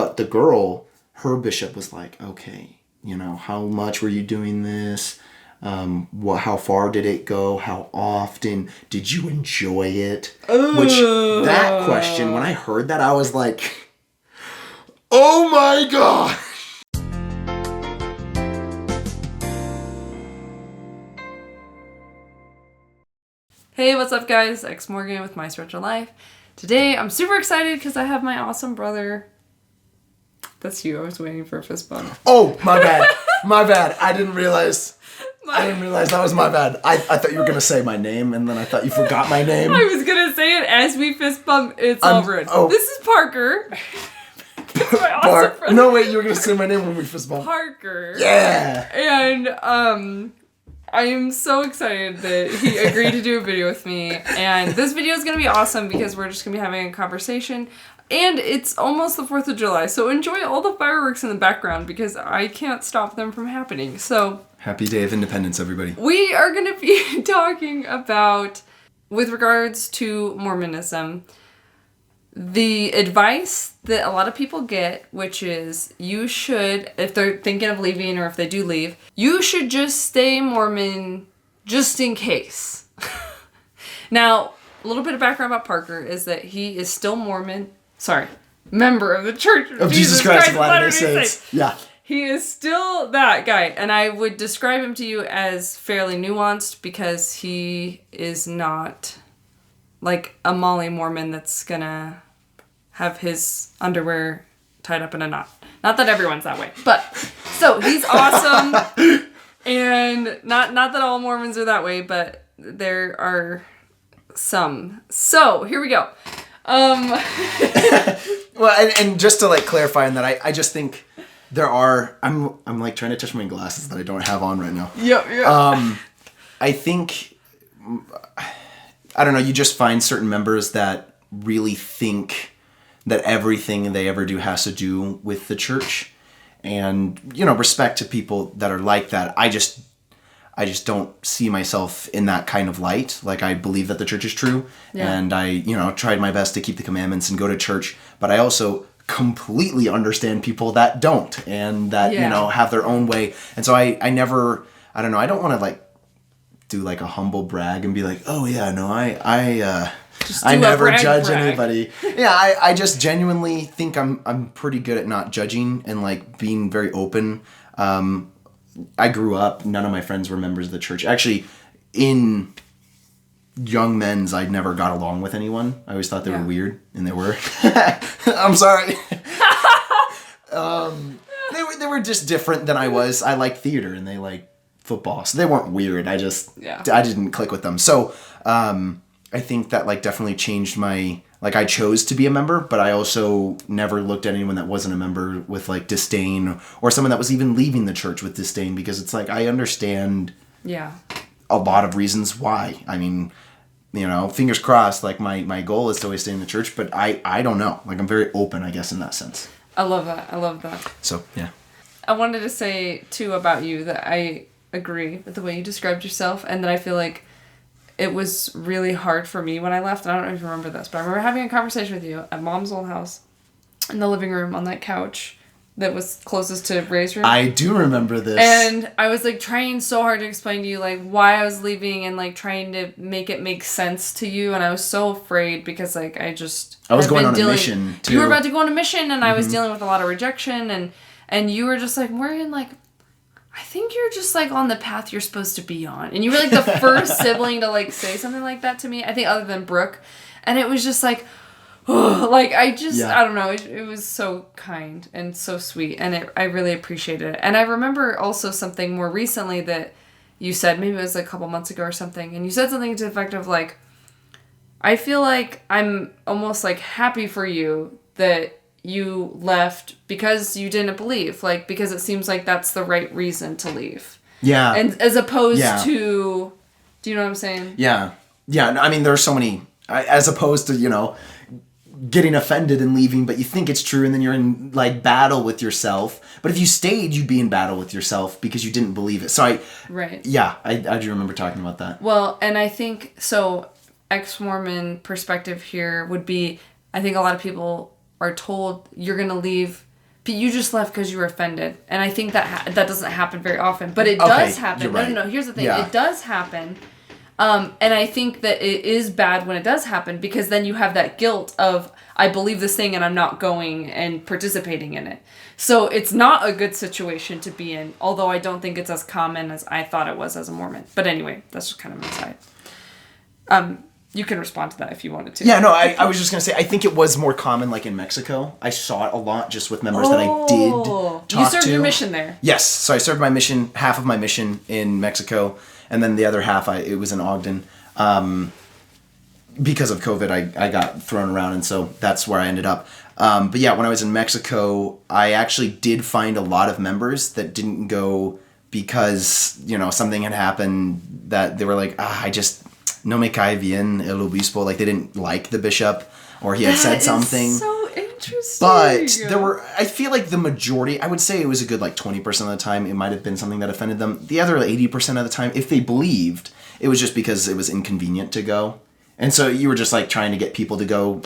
But the girl, her bishop was like, okay, how much were you doing this? How far did it go? How often? Did you enjoy it? Which, that question, when I heard that, I was like, oh my God. Hey, what's up guys? Ex-Morgan with My Spiritual Life. Today, I'm super excited because I have my awesome brother. That's you. I was waiting for a fist bump. Oh, my bad. My bad. I didn't realize that was my bad. I thought you were going to say my name, and then I thought you forgot my name. I was going to say it as we fist bump. It's all rude. Oh. This is Parker. It's my awesome brother. No, wait. You were going to say my name when we fist bump. Parker. Yeah. And, I am so excited that he agreed to do a video with me. And this video is going to be awesome because we're just going to be having a conversation. And it's almost the 4th of July, so enjoy all the fireworks in the background because I can't stop them from happening. So, happy Day of Independence, everybody. We are going to be talking about, with regards to Mormonism, the advice that a lot of people get, which is you should, if they're thinking of leaving or if they do leave, you should just stay Mormon just in case. Now, a little bit of background about Parker is that he is still member of the Church of Jesus Christ of Latter-day Saints. Yeah. He is still that guy, and I would describe him to you as fairly nuanced because he is not like a Molly Mormon that's gonna have his underwear tied up in a knot. Not that everyone's that way, but so he's awesome, and not that all Mormons are that way, but there are some. So here we go. Well, and just to like clarify on that, I just think there are. I'm like trying to touch my glasses that I don't have on right now. Yep. I think, I don't know, you just find certain members that really think that everything they ever do has to do with the church. And, respect to people that are like that. I just don't see myself in that kind of light. Like, I believe that the church is true. Yeah. And I, tried my best to keep the commandments and go to church. But I also completely understand people that don't and that, have their own way. And so I don't know, I don't want to like do like a humble brag and be like, oh yeah, no, I never judge anybody. Yeah, I just genuinely think I'm pretty good at not judging and like being very open. I grew up, none of my friends were members of the church. Actually, in young men's, I never got along with anyone. I always thought they were weird, and they were. I'm sorry. They were just different than I was. I liked theater, and they liked football, so they weren't weird. I didn't click with them. So I think that like definitely changed my, like I chose to be a member, but I also never looked at anyone that wasn't a member with like disdain, or someone that was even leaving the church with disdain, because it's like I understand a lot of reasons why. I mean, fingers crossed, like my goal is to always stay in the church, but I don't know. Like I'm very open, I guess, in that sense. I love that. So, yeah. I wanted to say too about you that I agree with the way you described yourself, and that I feel like it was really hard for me when I left. I don't know if you remember this, but I remember having a conversation with you at Mom's old house in the living room on that couch that was closest to Ray's room. I do remember this. And I was like trying so hard to explain to you like why I was leaving and like trying to make it make sense to you. And I was so afraid because like I was going on a mission too. You were about to go on a mission, and I was dealing with a lot of rejection, and you were just like, Morgan, like, I think you're just like on the path you're supposed to be on. And you were like the first sibling to like say something like that to me, I think, other than Brooke. And it was just like, oh, like I don't know. It was so kind and so sweet. And I really appreciated it. And I remember also something more recently that you said, maybe it was a couple months ago or something. And you said something to the effect of like, I feel like I'm almost like happy for you that you left because you didn't believe, like, because it seems like that's the right reason to leave. Yeah. And as opposed to, do you know what I'm saying? Yeah. Yeah. I mean, there's so many, as opposed to, getting offended and leaving, but you think it's true, and then you're in like battle with yourself. But if you stayed, you'd be in battle with yourself because you didn't believe it. So I do remember talking about that. Well, and I think, so ex-Mormon perspective here would be, I think a lot of people are told you're going to leave But you just left because you were offended. And I think that that doesn't happen very often. But it does happen. You're right. No. Here's the thing. Yeah. It does happen. And I think that it is bad when it does happen because then you have that guilt of, I believe this thing and I'm not going and participating in it. So it's not a good situation to be in, although I don't think it's as common as I thought it was as a Mormon. But anyway, that's just kind of my side. You can respond to that if you wanted to. Yeah, no, I was just going to say, I think it was more common like in Mexico. I saw it a lot just with members that I did talk to. You served your mission there. Yes, so I served my mission, half of my mission in Mexico, and then the other half, it was in Ogden. Because of COVID, I got thrown around, and so that's where I ended up. But yeah, when I was in Mexico, I actually did find a lot of members that didn't go because, something had happened that they were like, no me cae bien el obispo, like they didn't like the bishop or he had said something. So interesting. But I feel like the majority, I would say it was a good like 20% of the time, it might have been something that offended them. The other 80% of the time, if they believed, it was just because it was inconvenient to go. And so you were just like trying to get people to go.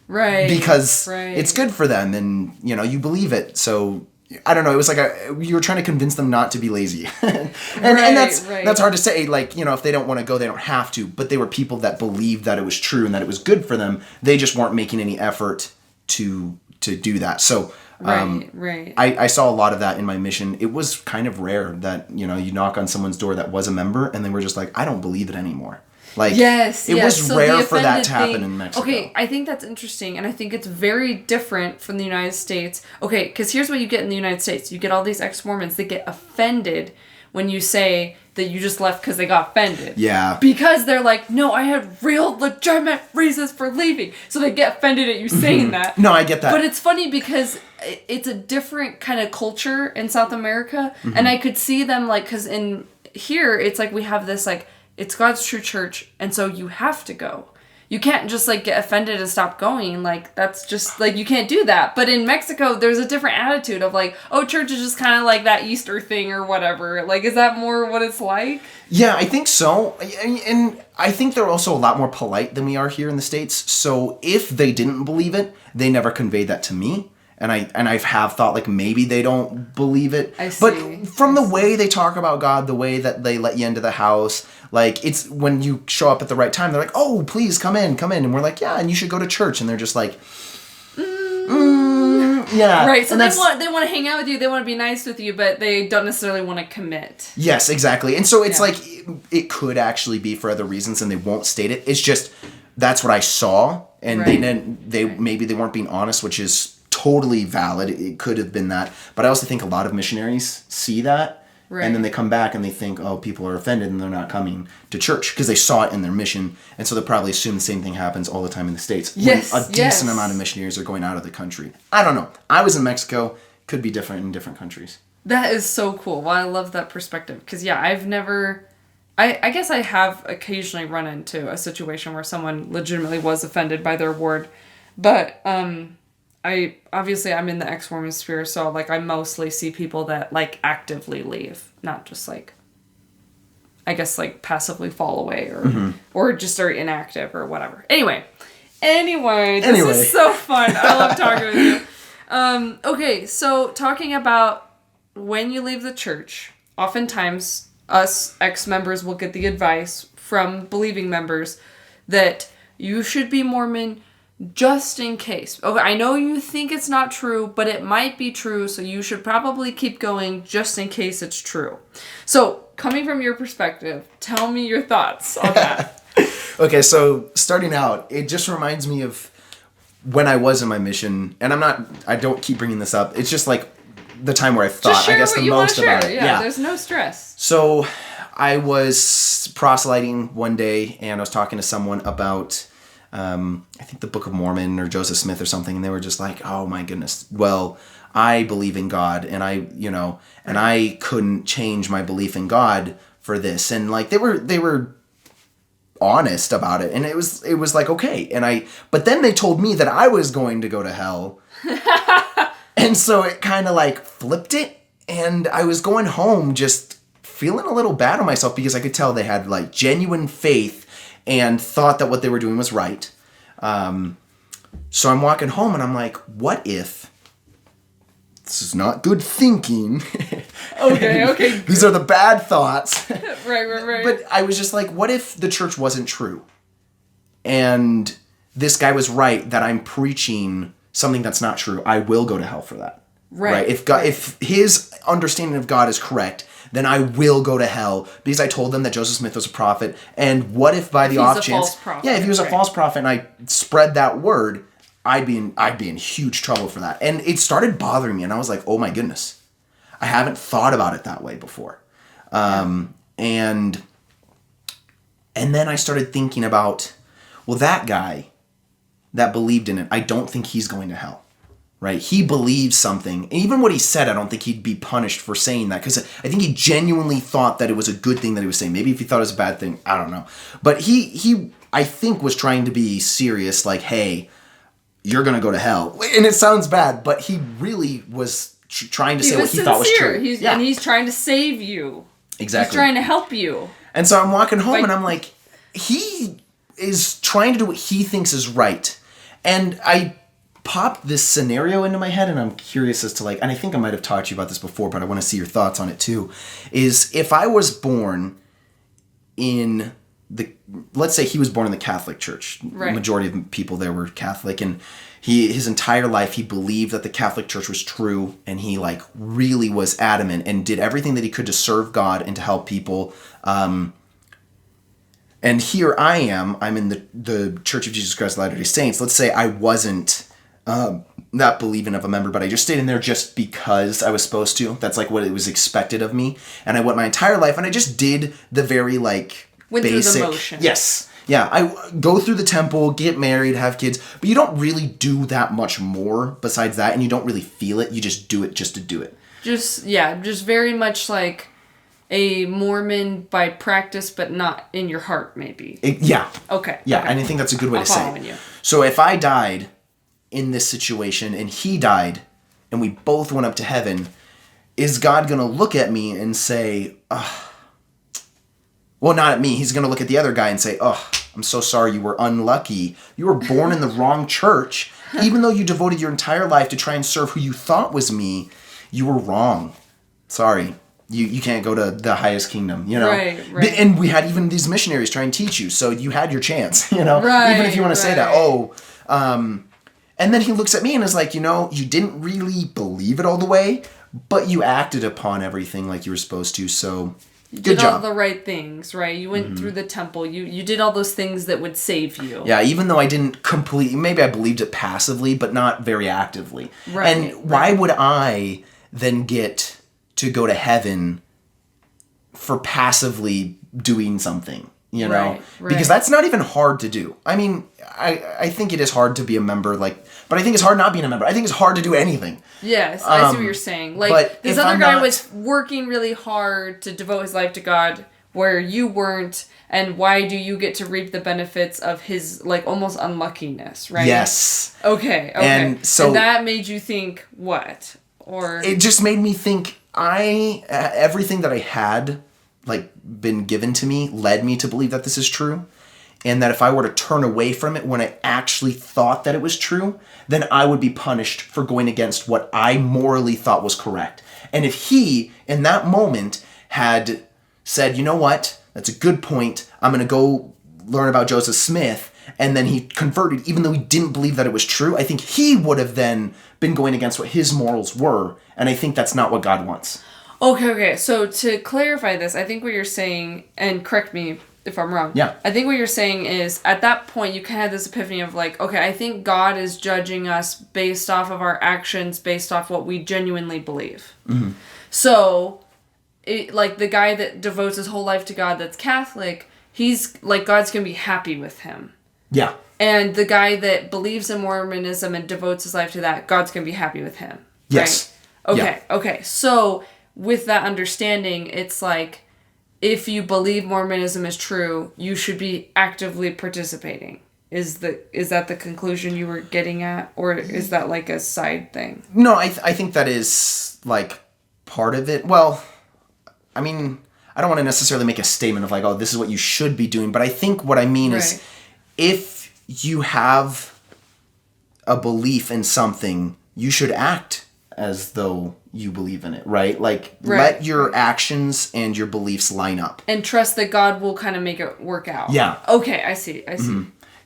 Right. Because it's good for them and, you believe it. So I don't know. It was like you were trying to convince them not to be lazy, and that's hard to say. Like if they don't want to go, they don't have to. But they were people that believed that it was true and that it was good for them. They just weren't making any effort to do that. So I saw a lot of that in my mission. It was kind of rare that you knock on someone's door that was a member and they were just like, I don't believe it anymore. Like, it was so rare for that to happen in Mexico. Okay, I think that's interesting, and I think it's very different from the United States. Okay, because here's what you get in the United States. You get all these ex-Mormons that get offended when you say that you just left because they got offended. Yeah. Because they're like, no, I had real legitimate reasons for leaving. So they get offended at you saying that. No, I get that. But it's funny because it's a different kind of culture in South America, and I could see them, like, because in here, it's like we have this, like, it's God's true church, and so you have to go. You can't just, like, get offended and stop going. Like, that's just, like, you can't do that. But in Mexico, there's a different attitude of, like, oh, church is just kind of like that Easter thing or whatever. Like, is that more what it's like? Yeah, I think so. And I think they're also a lot more polite than we are here in the States. So if they didn't believe it, they never conveyed that to me. And I have thought, like, maybe they don't believe it. I see. But from the way they talk about God, the way that they let you into the house, like, it's when you show up at the right time, they're like, oh, please, come in. And we're like, yeah, and you should go to church. And they're just like, yeah. Right, so they want to hang out with you, they want to be nice with you, but they don't necessarily want to commit. Yes, exactly. And so it's like, it could actually be for other reasons, and they won't state it. It's just, that's what I saw. And maybe they weren't being honest, which is totally valid. It could have been that. But I also think a lot of missionaries see that. Right. And then they come back and they think, oh, people are offended and they're not coming to church because they saw it in their mission. And so they probably assume the same thing happens all the time in the States. Yes, when a decent amount of missionaries are going out of the country. I don't know. I was in Mexico. Could be different in different countries. That is so cool. Well, I love that perspective. Because, I've never... I guess I have occasionally run into a situation where someone legitimately was offended by their word. But, I'm in the ex-Mormon sphere, so, like, I mostly see people that, like, actively leave, not just, like, I guess, like, passively fall away or just are inactive or whatever. Anyway, this is so fun. I love talking with you. Okay, so talking about when you leave the church, oftentimes us ex-members will get the advice from believing members that you should be Mormon just in case. Okay, I know you think it's not true, but it might be true, so you should probably keep going just in case it's true. So, coming from your perspective, tell me your thoughts on that. Okay, so starting out, it just reminds me of when I was in my mission, and I don't keep bringing this up. It's just like the time where I thought, I guess, the most about it. Yeah, there's no stress. So, I was proselyting one day, and I was talking to someone about I think the Book of Mormon or Joseph Smith or something, and they were just like, oh my goodness, well, I believe in God, and I couldn't change my belief in God for this. And like they were honest about it, and it was like, okay. But then they told me that I was going to go to hell. And so it kind of like flipped it, and I was going home just feeling a little bad on myself because I could tell they had like genuine faith and thought that what they were doing was right. So I'm walking home and I'm like, what if this is not good thinking. Okay. These are the bad thoughts. Right. But I was just like, what if the church wasn't true? And this guy was right that I'm preaching something that's not true. I will go to hell for that. Right? If his understanding of God is correct, then I will go to hell because I told them that Joseph Smith was a prophet. And what if by the off chance, if he was a false prophet and I spread that word, I'd be in huge trouble for that. And it started bothering me, and I was like, oh my goodness, I haven't thought about it that way before. And then I started thinking about, well, that guy that believed in it, I don't think he's going to hell. Right? He believes something. And even what he said, I don't think he'd be punished for saying that. Because I think he genuinely thought that it was a good thing that he was saying. Maybe if he thought it was a bad thing, I don't know. But he I think, was trying to be serious. Like, hey, you're going to go to hell. And it sounds bad, but he really was trying to say what he thought was true. And he's trying to save you. Exactly. He's trying to help you. And so I'm walking home and I'm like, he is trying to do what he thinks is right. And I popped this scenario into my head, and I'm curious as to and I think I might have talked to you about this before, but I want to see your thoughts on it too, is if I was born in let's say he was born in the Catholic Church. Right. The majority of people there were Catholic, and his entire life he believed that the Catholic Church was true, and he really was adamant and did everything that he could to serve God and to help people. And here I am, I'm in the Church of Jesus Christ of Latter-day Saints. Let's say I wasn't not believing of a member, but I just stayed in there just because I was supposed to. That's what it was expected of me. And I went my entire life, and I just did the very Went basic. Through the motion. Yes. Yeah, I go through the temple, get married, have kids, but you don't really do that much more besides that, and you don't really feel it. You just do it just to do it. Just very much like a Mormon by practice, but not in your heart, maybe. Yeah. Okay. Yeah, and I think that's a good way to say it. You. So if I died in this situation and he died and we both went up to heaven, is God going to look at me and say, well, not at me. He's going to look at the other guy and say, I'm so sorry, you were unlucky. You were born in the wrong church. Even though you devoted your entire life to try and serve who you thought was me, you were wrong. Sorry. You can't go to the highest kingdom, Right. And we had even these missionaries try and teach you, so you had your chance, Right, even if you want to say that, and then he looks at me and is like, you didn't really believe it all the way, but you acted upon everything like you were supposed to, so you did all the right things, right? You went through the temple. You did all those things that would save you. Yeah, even though I didn't completely, maybe I believed it passively, but not very actively. Right. And why would I then get to go to heaven for passively doing something, Right. Because that's not even hard to do. I mean, I think it is hard to be a member, but I think it's hard not being a member. I think it's hard to do anything. Yes, I see what you're saying. This other guy was working really hard to devote his life to God, where you weren't, and why do you get to reap the benefits of his, almost unluckiness, right? Yes. Okay. And that made you think what? Or it just made me think everything that I had been given to me led me to believe that this is true, and that if I were to turn away from it when I actually thought that it was true, then I would be punished for going against what I morally thought was correct. And if he in that moment had said, you know what, that's a good point, I'm going to go learn about Joseph Smith, and then he converted even though he didn't believe that it was true, I think he would have then been going against what his morals were, and I think that's not what God wants. Okay. So to clarify this, I think what you're saying, and correct me if I'm wrong. Yeah. I think what you're saying is, at that point, you kind of had this epiphany of okay, I think God is judging us based off of our actions, based off what we genuinely believe. Mm-hmm. So, the guy that devotes his whole life to God that's Catholic, he's, God's going to be happy with him. Yeah. And the guy that believes in Mormonism and devotes his life to that, God's going to be happy with him. Yes. Right? Okay. So, with that understanding, it's if you believe Mormonism is true, you should be actively participating. Is that the conclusion you were getting at? Or is that a side thing? No, I think that is part of it. Well, I mean, I don't want to necessarily make a statement of this is what you should be doing. But I think what I mean is, if you have a belief in something, you should act as though you believe in it, right? Like, Right. let your actions and your beliefs line up. And trust that God will kind of make it work out. Yeah. Okay, I see.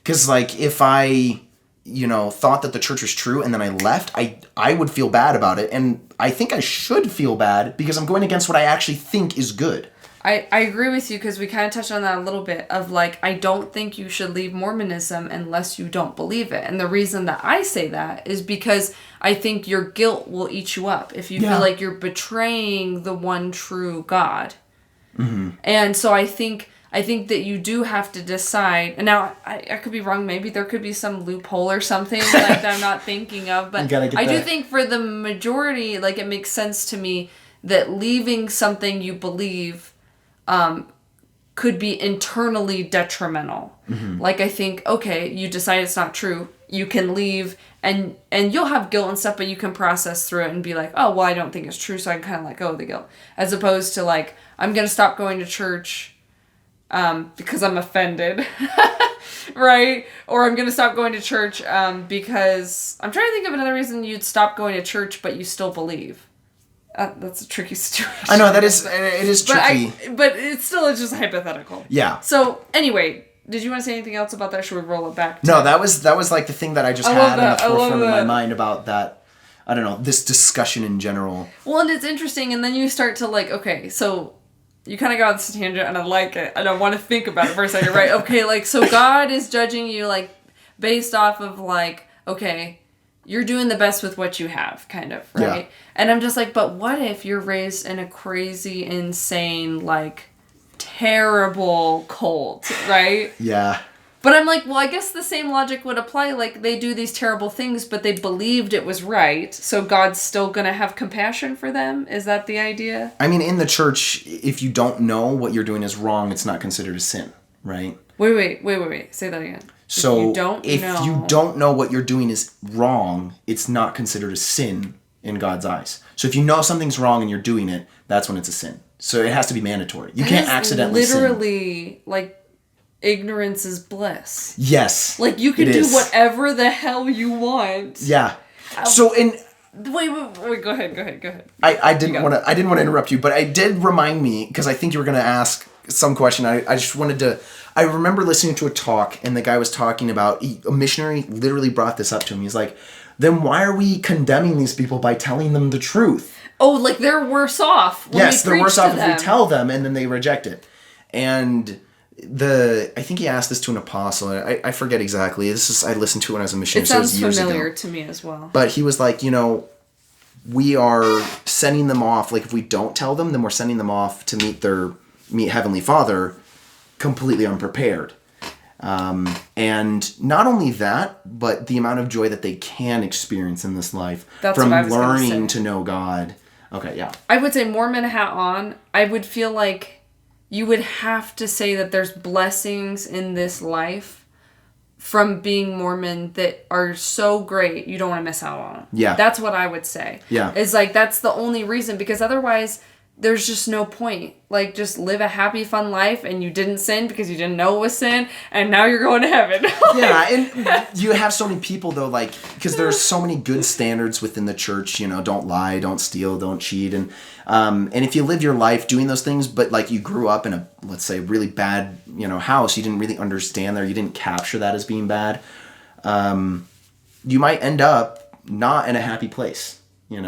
Because, like, if I, thought that the church was true and then I left, I would feel bad about it. And I think I should feel bad because I'm going against what I actually think is good. I agree with you because we kind of touched on that a little bit of like, I don't think you should leave Mormonism unless you don't believe it. And the reason that I say that is because I think your guilt will eat you up if you feel like you're betraying the one true God. Mm-hmm. And so I think that you do have to decide, and now I could be wrong, maybe there could be some loophole or something like that I'm not thinking of, but I do think for the majority, like it makes sense to me that leaving something you believe could be internally detrimental. Mm-hmm. Like I think, okay, you decide it's not true, you can leave and you'll have guilt and stuff, but you can process through it and be like, oh, well, I don't think it's true, so I can kind of let go of the guilt. As opposed to like, I'm going to stop going to church because I'm offended, right? Or I'm going to stop going to church because I'm trying to think of another reason you'd stop going to church, but you still believe. That's a tricky situation. I know, it is tricky. But it's still just hypothetical. Yeah. So, anyway, did you want to say anything else about that? Should we roll it back? No, that was like the thing that I just had in the forefront of my mind about that, I don't know, this discussion in general. Well, and it's interesting, and then you start to like, okay, so you kind of got on this tangent, and I like it, and I want to think about it for a second, right? Okay, like, so God is judging you, like, based off of, like, okay, you're doing the best with what you have, kind of, right? Yeah. And I'm just like, but what if you're raised in a crazy, insane, like, terrible cult, right? Yeah. But I'm like, well, I guess the same logic would apply. Like, they do these terrible things, but they believed it was right, so God's still going to have compassion for them? Is that the idea? I mean, in the church, if you don't know what you're doing is wrong, it's not considered a sin, right? Wait. Say that again. So, if you don't know what you're doing is wrong, it's not considered a sin in God's eyes. So if you know something's wrong and you're doing it, that's when it's a sin. So it has to be mandatory. You can't accidentally sin. Literally, like, ignorance is bliss. Yes. Like, you can do whatever the hell you want. Yeah. So in... Wait, go ahead. I didn't want to interrupt you, but I did remind me, because I think you were going to ask some question. I just wanted to... I remember listening to a talk, and the guy was talking about... A missionary literally brought this up to him. He's like, then why are we condemning these people by telling them the truth? Oh, like they're worse off. Yes, they're worse off if we tell them, and then they reject it. And... I think he asked this to an apostle. I forget exactly. I listened to it when I was a missionary. It sounds familiar to me as well. But he was like, we are sending them off. Like, if we don't tell them, then we're sending them off to meet Heavenly Father completely unprepared. And not only that, but the amount of joy that they can experience in this life from learning to know God. Okay, yeah. I would say Mormon hat on. I would feel like you would have to say that there's blessings in this life from being Mormon that are so great you don't want to miss out on them. Yeah. That's what I would say. Yeah. It's like that's the only reason, because otherwise there's just no point. Like, just live a happy, fun life, and you didn't sin because you didn't know it was sin, and now you're going to heaven. Yeah, and you have so many people, though, like, because there's so many good standards within the church, don't lie, don't steal, don't cheat, and if you live your life doing those things, but, like, you grew up in a, let's say, really bad, house, you didn't really understand that, you didn't capture that as being bad, you might end up not in a happy place, you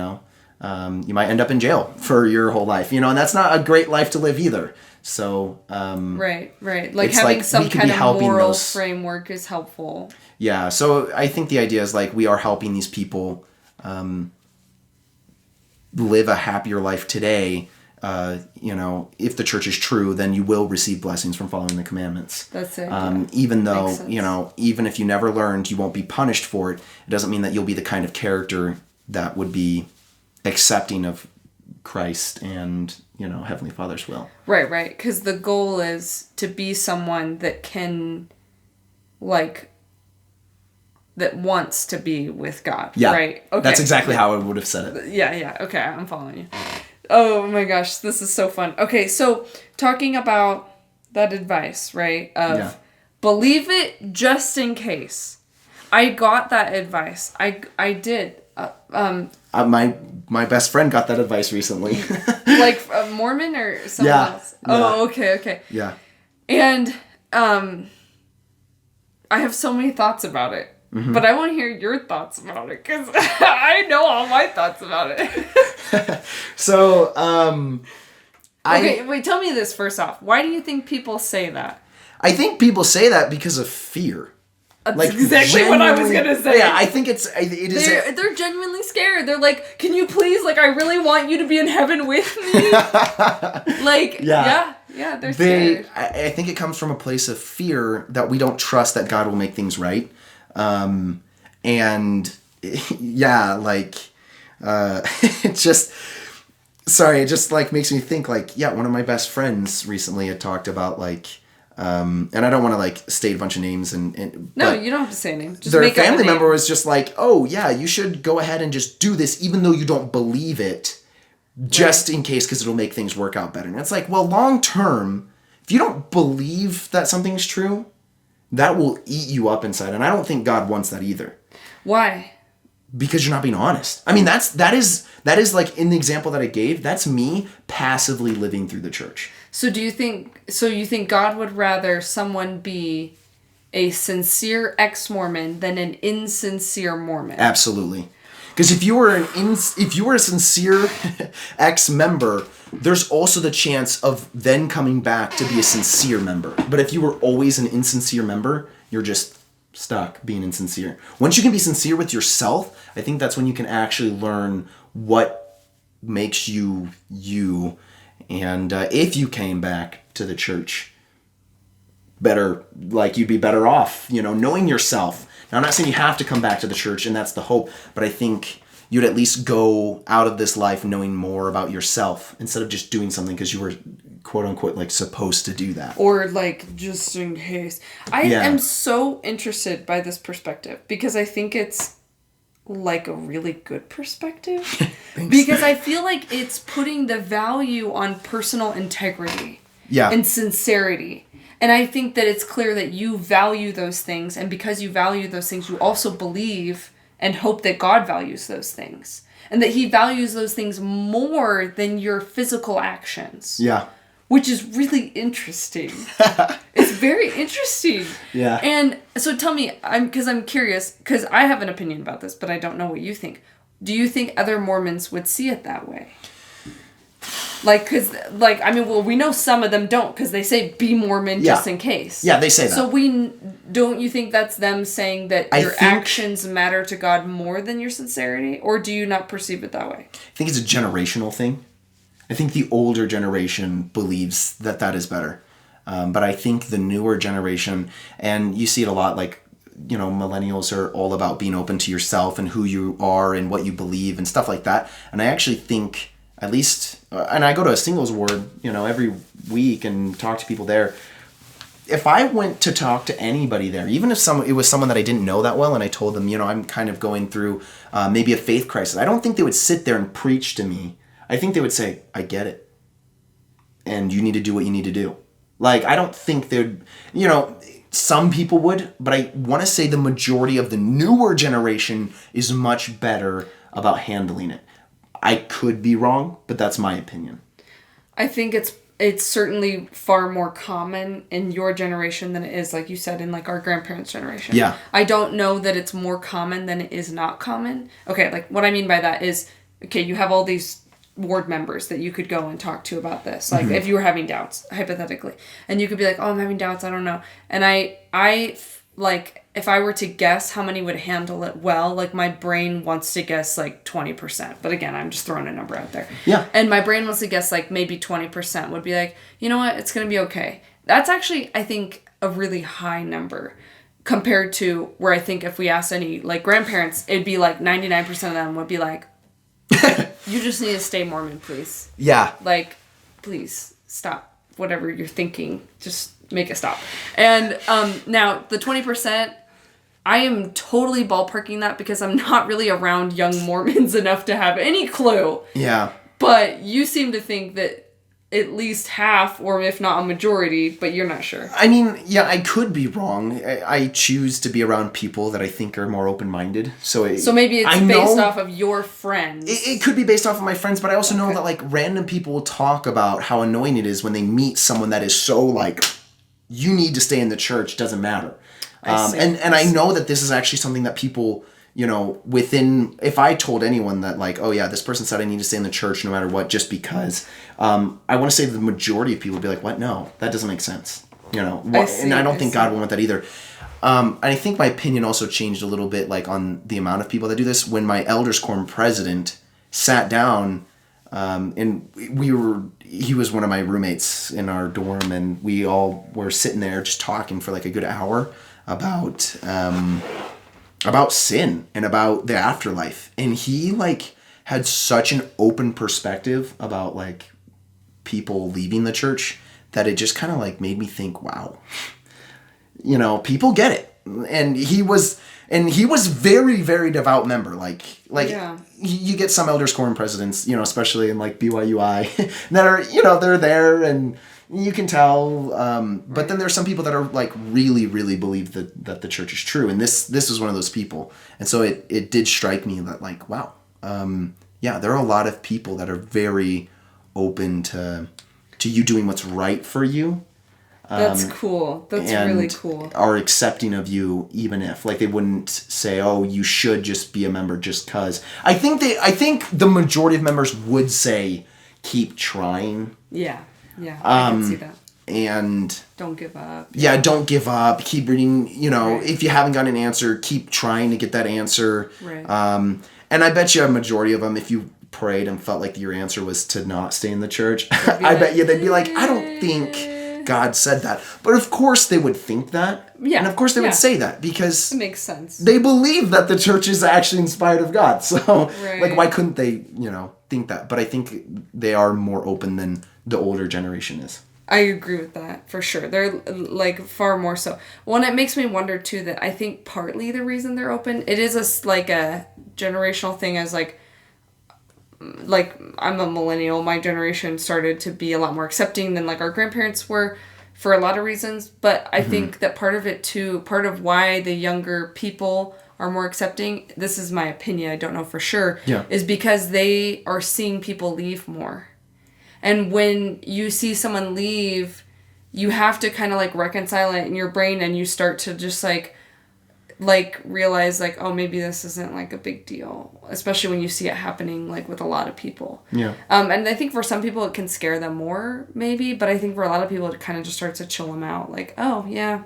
might end up in jail for your whole life, and that's not a great life to live either. So, right. Like having some kind of moral framework is helpful. Yeah. So I think the idea is like we are helping these people live a happier life today. If the church is true, then you will receive blessings from following the commandments. That's it. Even though, even if you never learned, you won't be punished for it. It doesn't mean that you'll be the kind of character that would be accepting of Christ and, Heavenly Father's will. Right. Because the goal is to be someone that can, like, that wants to be with God. Yeah. Right? Okay. That's exactly how I would have said it. Yeah. Okay, I'm following you. Oh my gosh, this is so fun. Okay, so talking about that advice, right? Believe it just in case. I got that advice. I did. My best friend got that advice recently. Like a Mormon or someone else? Oh, okay. Yeah. And I have so many thoughts about it. Mm-hmm. But I want to hear your thoughts about it, because I know all my thoughts about it. So, okay, wait, tell me this first off. Why do you think people say that? I think people say that because of fear. That's exactly what I was going to say. Yeah, I think they're genuinely scared. They're like, can you please, like, I really want you to be in heaven with me. Like, yeah, they're scared. I think it comes from a place of fear that we don't trust that God will make things right. And yeah, like, it just like makes me think, like, yeah, one of my best friends recently had talked about, like, and I don't want to like state a bunch of names no, you don't have to say a name. Just their family member was just like, oh yeah, you should go ahead and just do this, even though you don't believe it, just in case, because it'll make things work out better. And it's like, well, long term, if you don't believe that something's true, that will eat you up inside. And I don't think God wants that either. Why? Because you're not being honest. I mean, that is like, in the example that I gave, that's me passively living through the church. So you think God would rather someone be a sincere ex-Mormon than an insincere Mormon? Absolutely. Because if you were a sincere ex-member, there's also the chance of then coming back to be a sincere member. But if you were always an insincere member, you're just stuck being insincere. Once you can be sincere with yourself, I think that's when you can actually learn what makes you you. And if you came back to the church, you'd be better off, knowing yourself. Now, I'm not saying you have to come back to the church, and that's the hope, but I think you'd at least go out of this life knowing more about yourself instead of just doing something because you were, quote unquote, like, supposed to do that. Or, like, just in case. I am so interested by this perspective because I think it's like a really good perspective. Because I feel like it's putting the value on personal integrity and sincerity. And I think that it's clear that you value those things, and because you value those things, you also believe and hope that God values those things. And that he values those things more than your physical actions. Yeah. Which is really interesting. It's very interesting. Yeah. And so tell me, I'm curious, because I have an opinion about this, but I don't know what you think. Do you think other Mormons would see it that way? We know some of them don't, because they say be Mormon just in case. Yeah, they say that. So don't you think that's them saying that your actions matter to God more than your sincerity? Or do you not perceive it that way? I think it's a generational thing. I think the older generation believes that is better. But I think the newer generation, and you see it a lot, like, millennials are all about being open to yourself and who you are and what you believe and stuff like that. And I actually think, at least, and I go to a singles ward, every week and talk to people there. If I went to talk to anybody there, even if it was someone that I didn't know that well, and I told them, I'm kind of going through maybe a faith crisis, I don't think they would sit there and preach to me. I think they would say, I get it. And you need to do what you need to do. Like, I don't think they'd, some people would, but I want to say the majority of the newer generation is much better about handling it. I could be wrong, but that's my opinion. I think it's certainly far more common in your generation than it is, like you said, in like our grandparents' generation. Yeah. I don't know that it's more common than it is not common. Okay, like what I mean by that is, okay, you have all these ward members that you could go and talk to about this. Like, if you were having doubts, hypothetically. And you could be like, oh, I'm having doubts, I don't know. And I like, if I were to guess how many would handle it well, like, my brain wants to guess, like, 20%. But again, I'm just throwing a number out there. Yeah. And my brain wants to guess, like, maybe 20% would be like, you know what, it's going to be okay. That's actually, I think, a really high number compared to where I think if we asked any, like, grandparents, it'd be like 99% of them would be like, you just need to stay Mormon, please. Yeah. Like, please stop whatever you're thinking. Just make it stop. And now the 20%, I am totally ballparking that because I'm not really around young Mormons enough to have any clue. Yeah. But you seem to think that at least half, or if not a majority, but you're not sure. I mean, yeah, I could be wrong. I choose to be around people that I think are more open-minded. So maybe it's based off of your friends. It could be based off of my friends, but I also know that, like, random people will talk about how annoying it is when they meet someone that is so, like, you need to stay in the church, doesn't matter. And I know that this is actually something that people... You know, if I told anyone that, like, oh yeah, this person said I need to stay in the church no matter what, just because, I want to say the majority of people would be like, what? No, that doesn't make sense. You know, and I don't think God will want that either. And I think my opinion also changed a little bit, like, on the amount of people that do this. When my elders quorum president sat down, and he was one of my roommates in our dorm, and we all were sitting there just talking for like a good hour about sin and about the afterlife. And he, like, had such an open perspective about, like, people leaving the church that it just kind of, like, made me think, wow, you know, people get it. And he was very, very devout member. Like yeah. You get some elders quorum presidents, you know, especially in, like, BYUI that are, you know, they're there and you can tell, but then there's some people that are, like, really, really believe that the church is true, and this is one of those people. And so it did strike me that, like, wow, yeah, there are a lot of people that are very open to you doing what's right for you. That's cool. That's really cool. Are accepting of you, even if, like, they wouldn't say, oh, you should just be a member just because. I think the majority of members would say, keep trying. Yeah. Yeah, I can see that. And... Don't give up. Yeah, don't give up. Keep reading, you know, right. If you haven't got an answer, keep trying to get that answer. Right. And I bet you a majority of them, if you prayed and felt like your answer was to not stay in the church, bet you they'd be like, I don't think God said that. But of course they would think that. Yeah. And of course they would say that because... It makes sense. They believe that the church is actually inspired of God. So, like, why couldn't they, you know, think that? But I think they are more open than the older generation is. I agree with that, for sure. They're, like, far more so. Well, and it makes me wonder, too, that I think partly the reason they're open, it is a generational thing as, like, I'm a millennial. My generation started to be a lot more accepting than, like, our grandparents were for a lot of reasons. But I think that part of it, too, part of why the younger people are more accepting, this is my opinion, I don't know for sure, is because they are seeing people leave more. And when you see someone leave, you have to kind of, like, reconcile it in your brain, and you start to just, like realize, like, oh, maybe this isn't, like, a big deal. Especially when you see it happening, like, with a lot of people. Yeah. And I think for some people it can scare them more, maybe. But I think for a lot of people it kind of just starts to chill them out. Like, oh, yeah,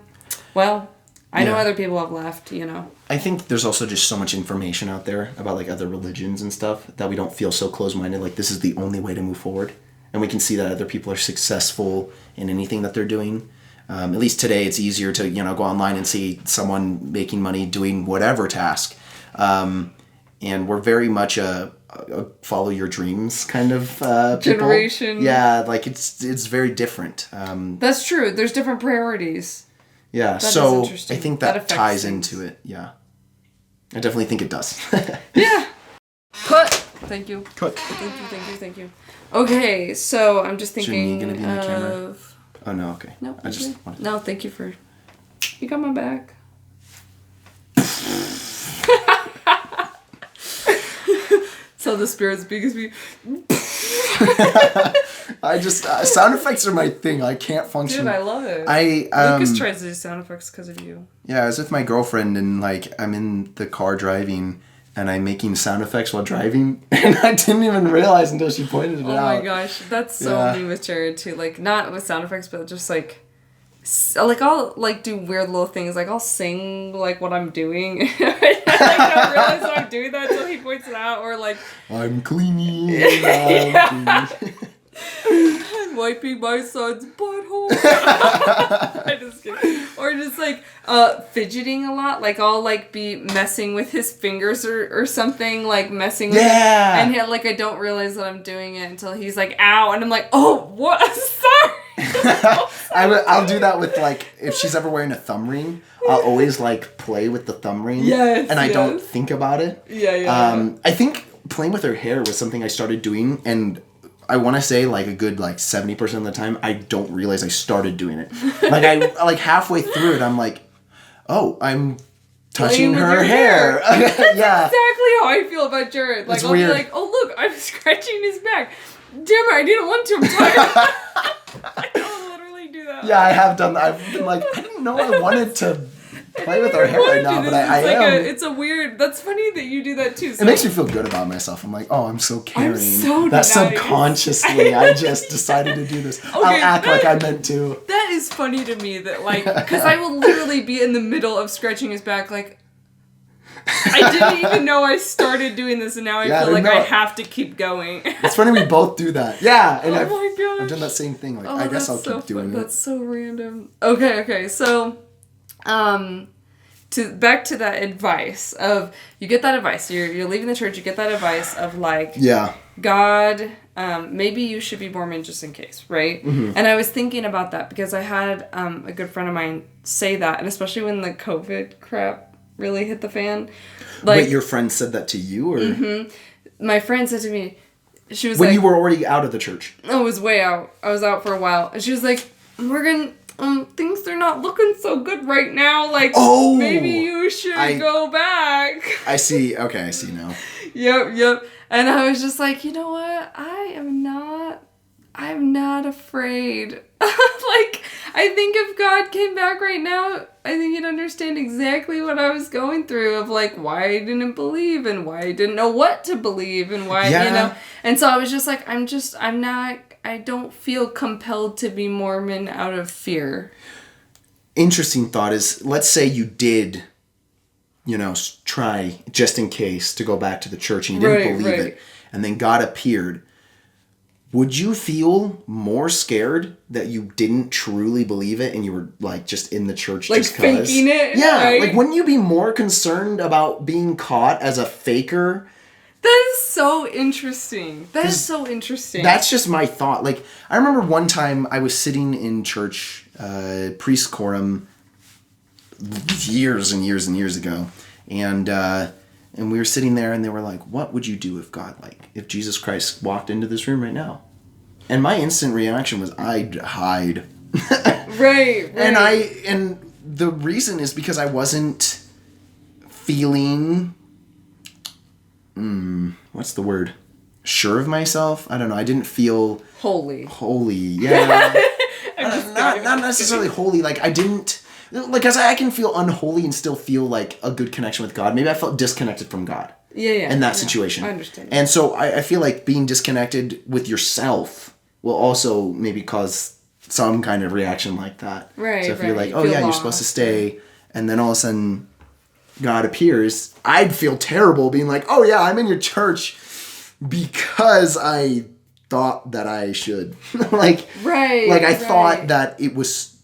well, I know other people have left, you know. I think there's also just so much information out there about, like, other religions and stuff that we don't feel so close-minded. Like, this is the only way to move forward. And we can see that other people are successful in anything that they're doing. At least today, it's easier to, you know, go online and see someone making money doing whatever task. And we're very much a follow your dreams kind of people. Generation. Yeah, like it's very different. That's true. There's different priorities. Yeah, so I think that ties into it. Yeah, I definitely think it does. Yeah. Cut. Thank you. Cut. Thank you. Okay, so I'm just thinking gonna be in the camera? Oh, no, okay. No, No, thank you for... You got my back. So the spirit speaks me. I just... sound effects are my thing. I can't function. Dude, I love it. Lucas tries to do sound effects because of you. Yeah, I was with my girlfriend and, like, I'm in the car driving... And I'm making sound effects while driving, and I didn't even realize until she pointed it out. Oh my gosh, that's so me with Jared too. Like, not with sound effects, but just like I'll like do weird little things. Like I'll sing like what I'm doing. I don't realize that I'm doing that until he points it out, or like I'm cleaning. I'm wiping my son's butthole. I'm just kidding. Or just like fidgeting a lot. Like I'll like be messing with his fingers or something. Like messing with it. And like I don't realize that I'm doing it until he's like, ow. And I'm like, oh, what? Sorry. I'll do that with like, if she's ever wearing a thumb ring, I'll always like play with the thumb ring. Yes, and I don't think about it. Yeah. I think playing with her hair was something I started doing, and I want to say like a good like 70% of the time, I don't realize I started doing it. Like I like halfway through it, I'm like, oh, I'm touching her hair. That's yeah. exactly how I feel about Jared. Like, It's I'll weird. be like, oh, look, I'm scratching his back. Damn it, I didn't want to. I'm tired. I'll literally do that. Yeah, I have done that. I've been like, I didn't know I wanted to play with her hair right now, but I am. It's a weird, that's funny that you do that too. So It makes me feel good about myself. I'm like, oh, I'm so caring. I'm so that nice. Subconsciously, I just decided to do this. I'll act like I meant to. That is funny to me that, like, because I will literally be in the middle of scratching his back, like, I didn't even know I started doing this, and now I feel like I have to keep going. It's funny we both do that. Yeah, and my gosh. I've done that same thing. Like, I guess I'll keep doing it. That's so random. Okay, so, back to that advice of, you get that advice, you're leaving the church, you get that advice of like, God, maybe you should be Mormon just in case, right? Mm-hmm. And I was thinking about that because I had a good friend of mine say that, and especially when the COVID crap really hit the fan. Like, wait, your friend said that to you, or? Mm-hmm. My friend said to me, she was when like... you were already out of the church. I was way out. I was out for a while. And she was like, Morgan, things are not looking so good right now. Like, maybe you should go back. I see. Okay, I see now. Yep. And I was just like, you know what? I'm not afraid. Like, I think if God came back right now, I think he'd understand exactly what I was going through of like why I didn't believe and why I didn't know what to believe and why, you know. And so I was just like, I don't feel compelled to be Mormon out of fear. Interesting thought is, let's say you did, try just in case to go back to the church and you didn't believe it, and then God appeared. Would you feel more scared that you didn't truly believe it and you were like just in the church like just cause? Faking it? Yeah, right? like wouldn't you be more concerned about being caught as a faker? That is so interesting. That's just my thought. Like, I remember one time I was sitting in church, priest quorum, years and years and years ago, and we were sitting there, and they were like, "What would you do if Jesus Christ walked into this room right now?" And my instant reaction was, I'd hide. Right. And the reason is because I wasn't feeling, what's the word? Sure of myself? I don't know. I didn't feel holy. Yeah. not necessarily holy. Like, I didn't. Like, as I can feel unholy and still feel like a good connection with God. Maybe I felt disconnected from God. Yeah. In that situation. I understand. And so I feel like being disconnected with yourself will also maybe cause some kind of reaction like that. Right. So if you're like, you're supposed to stay, and then all of a sudden God appears, I'd feel terrible being like, oh yeah, I'm in your church because I thought that I should. I thought that it was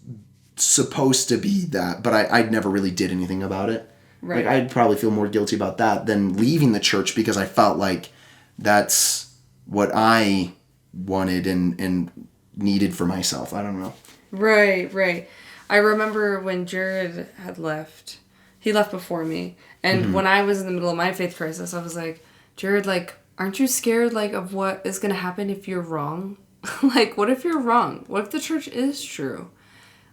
supposed to be that, but I never really did anything about it. Right. Like, I'd probably feel more guilty about that than leaving the church because I felt like that's what I wanted and needed for myself. I don't know. Right. I remember when Jared had left. He left before me. And when I was in the middle of my faith crisis, I was like, Jared, like, aren't you scared, like, of what is going to happen if you're wrong? Like, what if you're wrong? What if the church is true?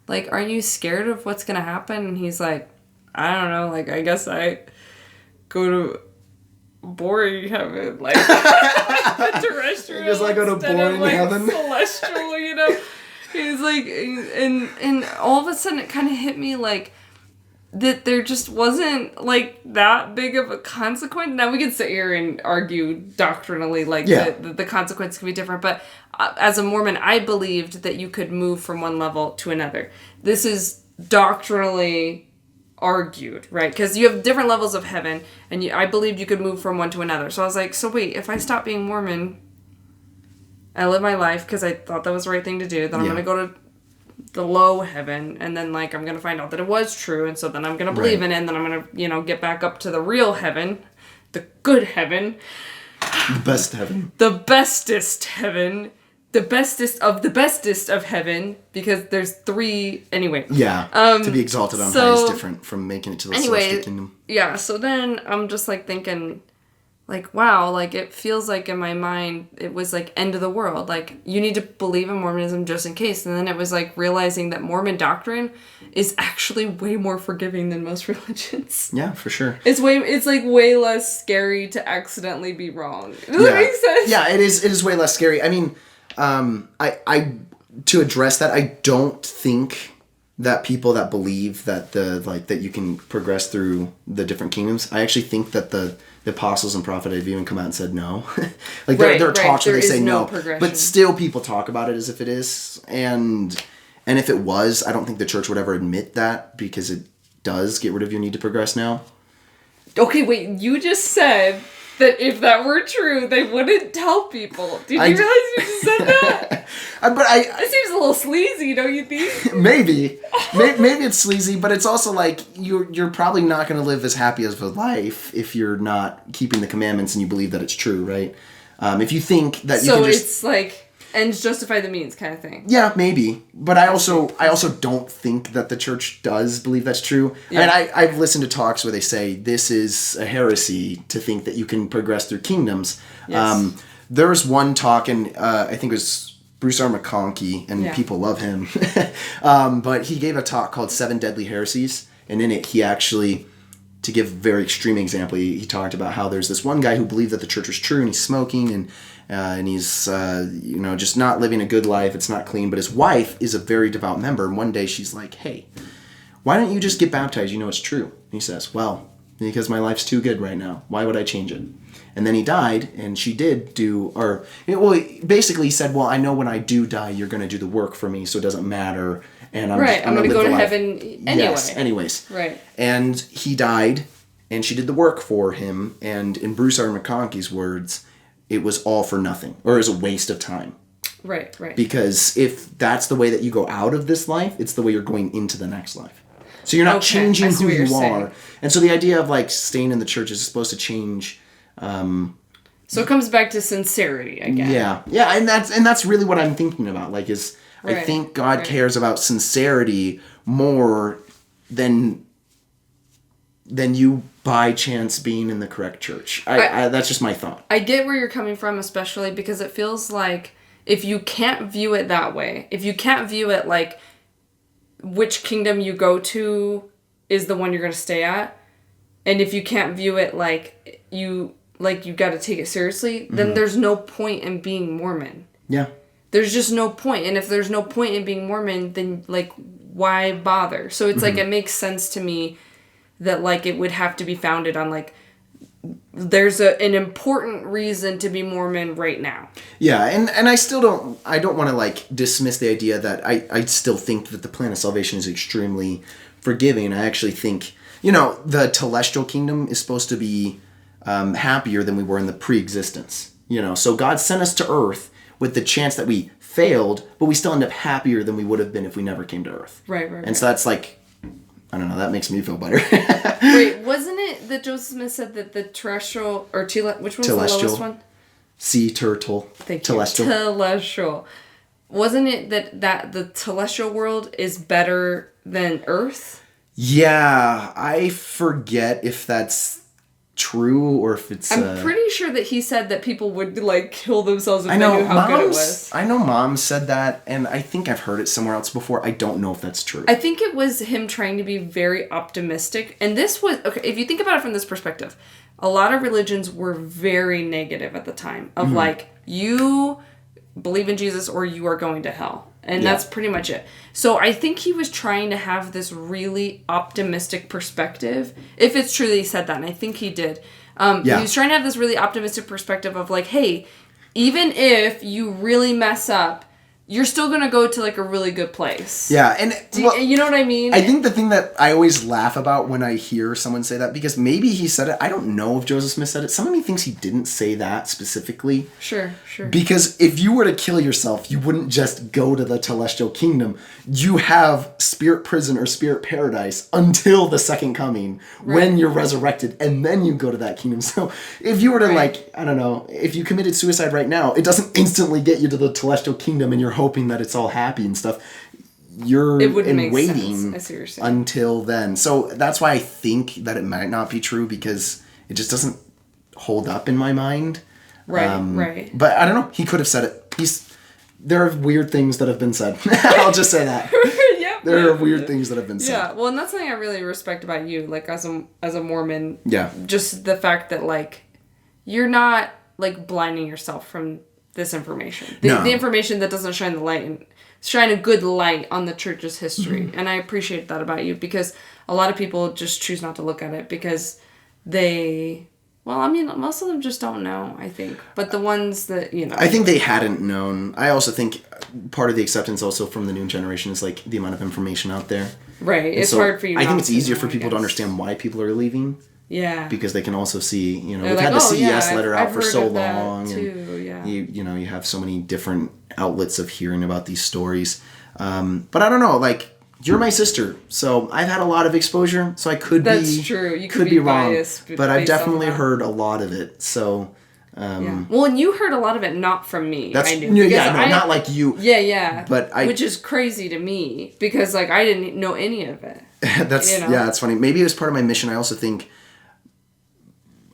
Like, aren't you scared of what's going to happen? And he's like, I don't know. Like, I guess I go to boring heaven. Like, terrestrial. I guess I go to boring heaven. Celestial, you know? He's like, and all of a sudden it kind of hit me like, that there just wasn't, like, that big of a consequence. Now, we could sit here and argue doctrinally, like, the consequence can be different. But as a Mormon, I believed that you could move from one level to another. This is doctrinally argued, right? Because you have different levels of heaven, and I believed you could move from one to another. So I was like, so wait, if I stop being Mormon, I live my life because I thought that was the right thing to do, then I'm going to go to the low heaven, and then, like, I'm going to find out that it was true, and so then I'm going to believe in it, and then I'm going to, get back up to the real heaven, the good heaven. The best heaven. The bestest heaven. The bestest of heaven, because there's 3, anyway. Yeah, to be exalted on high is different from making it to the celestial kingdom. Yeah, so then I'm just, like, thinking, like, wow, like, it feels like in my mind, it was like end of the world. Like, you need to believe in Mormonism just in case. And then it was like realizing that Mormon doctrine is actually way more forgiving than most religions. Yeah, for sure. It's like way less scary to accidentally be wrong. Does that make sense? Yeah, it is way less scary. I mean, I to address that, I don't think that people that believe that that you can progress through the different kingdoms, I actually think that the apostles and prophet have even come out and said no. Like there are talks where they say no, but still people talk about it as if it is. And if it was, I don't think the church would ever admit that, because it does get rid of your need to progress now. Okay, wait, you just said that if that were true, they wouldn't tell people. Did you realize you just said that? It seems a little sleazy, don't you think? Maybe it's sleazy, but it's also like you're probably not going to live as happy as a life if you're not keeping the commandments and you believe that it's true, right? If you think that you can just... it's like ends justify the means kind of thing. Yeah, maybe. But I also don't think that the church does believe that's true. Yeah. And I've listened to talks where they say this is a heresy to think that you can progress through kingdoms. Yes. There was one talk, and I think it was Bruce R. McConkie, and people love him. But he gave a talk called 7 Deadly Heresies, and in it he actually, to give a very extreme example, he talked about how there's this one guy who believed that the church was true, and he's smoking, and he's just not living a good life. It's not clean. But his wife is a very devout member. And one day she's like, "Hey, why don't you just get baptized? You know it's true." And he says, "Well, because my life's too good right now. Why would I change it?" And then he died, and she did basically he said, "Well, I know when I do die, you're going to do the work for me, so it doesn't matter. And I'm going to go to heaven anyway." Yes, anyways. Right. And he died, and she did the work for him. And in Bruce R. McConkie's words, it was all for nothing, or it was a waste of time. Right. Because if that's the way that you go out of this life, it's the way you're going into the next life. So you're not changing who you are. And so the idea of like staying in the church is supposed to change. So it comes back to sincerity again. Yeah, and that's really what I'm thinking about. Like, I think God cares about sincerity more than you by chance being in the correct church. That's just my thought. I get where you're coming from, especially because it feels like if you can't view it that way, if you can't view it like which kingdom you go to is the one you're going to stay at, and if you can't view it like you got to take it seriously, then there's no point in being Mormon. Yeah. There's just no point. And if there's no point in being Mormon, then like why bother? So it's like it makes sense to me that like it would have to be founded on like there's an important reason to be Mormon right now. Yeah, and I still don't want to like dismiss the idea that I still think that the plan of salvation is extremely forgiving. I actually think, the celestial kingdom is supposed to be happier than we were in the pre-existence. So God sent us to earth with the chance that we failed, but we still end up happier than we would have been if we never came to earth. Right. And so that's like, I don't know, that makes me feel better. Wait, wasn't it that Joseph Smith said that the terrestrial, or which one's the lowest one? Sea turtle. Thank telestial. You. Telestial. Wasn't it that the telestial world is better than Earth? Yeah, I forget if that's true or if it's... I'm pretty sure that he said that people would like kill themselves if they knew how good it was. I know Mom said that, and I think I've heard it somewhere else before. I don't know if that's true. I think it was him trying to be very optimistic. And this was... Okay, if you think about it from this perspective, a lot of religions were very negative at the time. Of like, you believe in Jesus or you are going to hell. And that's pretty much it. So I think he was trying to have this really optimistic perspective. If it's true that he said that, and I think he did. He was trying to have this really optimistic perspective of like, hey, even if you really mess up, you're still going to go to like a really good place. Yeah. And you know what I mean? I think the thing that I always laugh about when I hear someone say that, because maybe he said it, I don't know if Joseph Smith said it. Some of me thinks he didn't say that specifically. Sure. Because if you were to kill yourself, you wouldn't just go to the celestial kingdom. You have spirit prison or spirit paradise until the second coming when you're resurrected, and then you go to that kingdom. So if you were to like, I don't know, if you committed suicide right now, it doesn't instantly get you to the celestial kingdom and you're hoping that it's all happy and stuff. You're waiting until then. So that's why I think that it might not be true, because it just doesn't hold up in my mind. Right. But I don't know. He could have said it. There are weird things that have been said. I'll just say that. Yep. There are weird things that have been said. Yeah, well, and that's something I really respect about you, like, as a Mormon. Yeah. Just the fact that, like, you're not, like, blinding yourself from this information. The information that doesn't shine a good light on the church's history. Mm-hmm. And I appreciate that about you, because a lot of people just choose not to look at it because most of them just don't know, I think. But the ones that, I think they hadn't known. I also think part of the acceptance also from the new generation is, like, the amount of information out there. Right. It's hard for you. I think it's easier for people to understand why people are leaving. Yeah. Because they can also see, we've like, had the CES letter out for so long. That too, yeah. And you have so many different outlets of hearing about these stories. But I don't know, like, you're my sister, so I've had a lot of exposure, so I could That's true. You could be biased, wrong. But I've definitely heard a lot of it, so... yeah. Well, and you heard a lot of it not from me. Not like you. Yeah. But which is crazy to me, because, like, I didn't know any of it. That's funny. Maybe it was part of my mission. I also think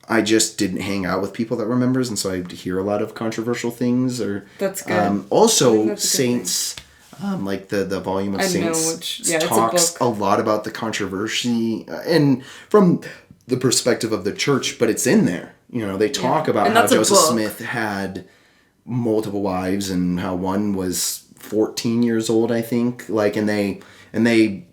I just didn't hang out with people that were members, and so I hear a lot of controversial things. That's good. Also, Saints, like the volume of Saints, talks a lot about the controversy, and from the perspective of the church, but it's in there. They talk about how Joseph Smith had multiple wives and how one was 14 years old, I think. Like, and they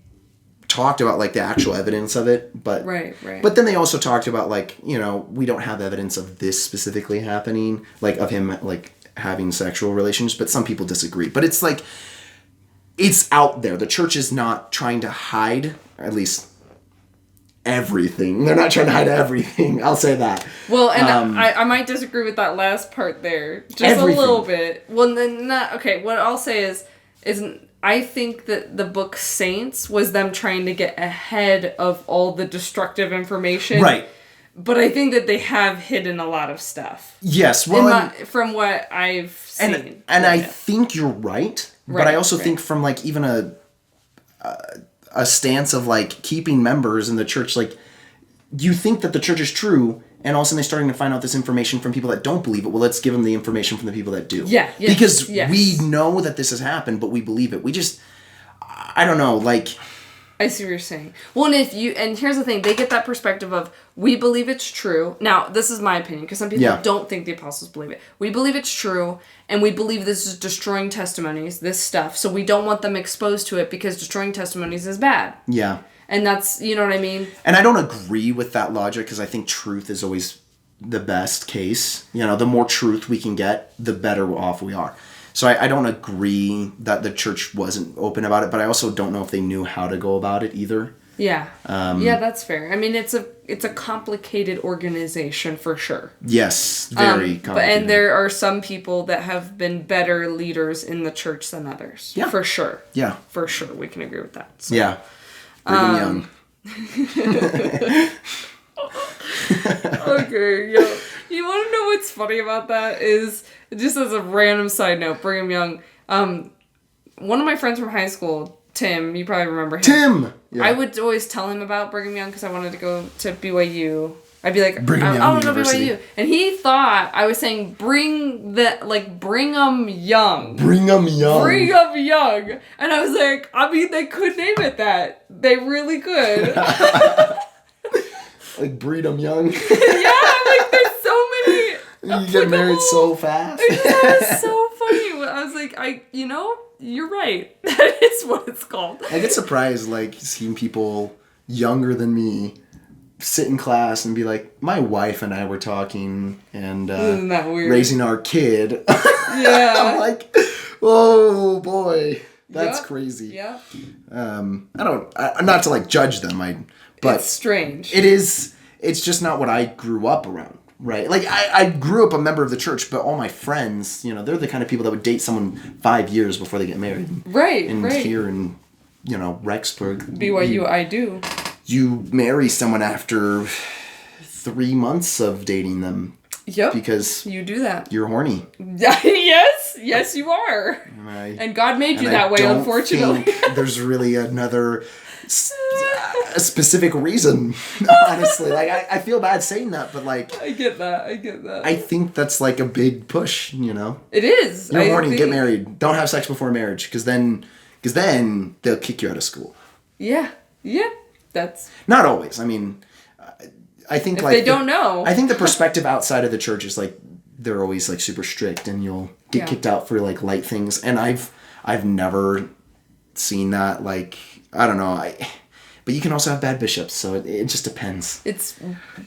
talked about, like, the actual evidence of it, but right. But then they also talked about, like, we don't have evidence of this specifically happening, like, of him, like, having sexual relations, but some people disagree. But it's like, it's out there. The church is not trying to hide, at least everything. They're not trying to hide everything. I'll say that. Well, and I might disagree with that last part there, just everything. A little bit. Well, then not okay. What I'll say is I think that the book Saints was them trying to get ahead of all the destructive information. Right. But I think that they have hidden a lot of stuff. Yes. Well, from what I've seen. And I think you're right. But I also think from, like, even a stance of, like, keeping members in the church, like, you think that the church is true, and all of a sudden they're starting to find out this information from people that don't believe it. Well, let's give them the information from the people that do. Yeah. Yes, because we know that this has happened, but we believe it. We just, I don't know, like... I see what you're saying. Well, and here's the thing, they get that perspective of, we believe it's true. Now, this is my opinion, because some people don't think the apostles believe it. We believe it's true, and we believe this is destroying testimonies, this stuff, so we don't want them exposed to it, because destroying testimonies is bad. Yeah. And that's, you know what I mean? And I don't agree with that logic, because I think truth is always the best case. The more truth we can get, the better off we are. So I don't agree that the church wasn't open about it, but I also don't know if they knew how to go about it either. Yeah. That's fair. I mean, it's a complicated organization for sure. Yes, very complicated. And there are some people that have been better leaders in the church than others. Yeah. For sure. Yeah. For sure. We can agree with that. So. Yeah. Brigham Young. Okay, yeah. You want to know what's funny about that is, just as a random side note, Brigham Young, one of my friends from high school, Tim, you probably remember him. Tim! Yeah. I would always tell him about Brigham Young because I wanted to go to BYU. I'd be like, I want to go to BYU. And he thought I was saying, Brigham Young. Brigham Young. And I was like, I mean, they could name it that. They really could. Like Brigham Young. Yeah, like there's so many. You get married so fast. That was so funny. I was like, you're right. That is what it's called. I get surprised, like, seeing people younger than me sit in class and be like, my wife and I were talking and isn't that weird? Raising our kid. Yeah. I'm like, oh boy, that's crazy. Yeah. Not to, like, judge them. But it's strange. It is. It's just not what I grew up around, right? Like, I grew up a member of the church, but all my friends, they're the kind of people that would date someone 5 years before they get married. Right, and here in, Rexburg. BYU, I do. You marry someone after 3 months of dating them. Yep. Because you do that. You're horny. Yes, you are. And God made you that way, unfortunately. There's really another a specific reason, honestly. Like, I feel bad saying that, but like... I get that. I think that's like a big push, you know? It is. You're horny, get married. Don't have sex before marriage, because then they'll kick you out of school. Yeah. That's... Not always. I mean, I think if like... they don't know. I think the perspective outside of the church is like, they're always like super strict and you'll get kicked out for like light things. And I've never seen that, like, I don't know. But you can also have bad bishops, so it just depends. It's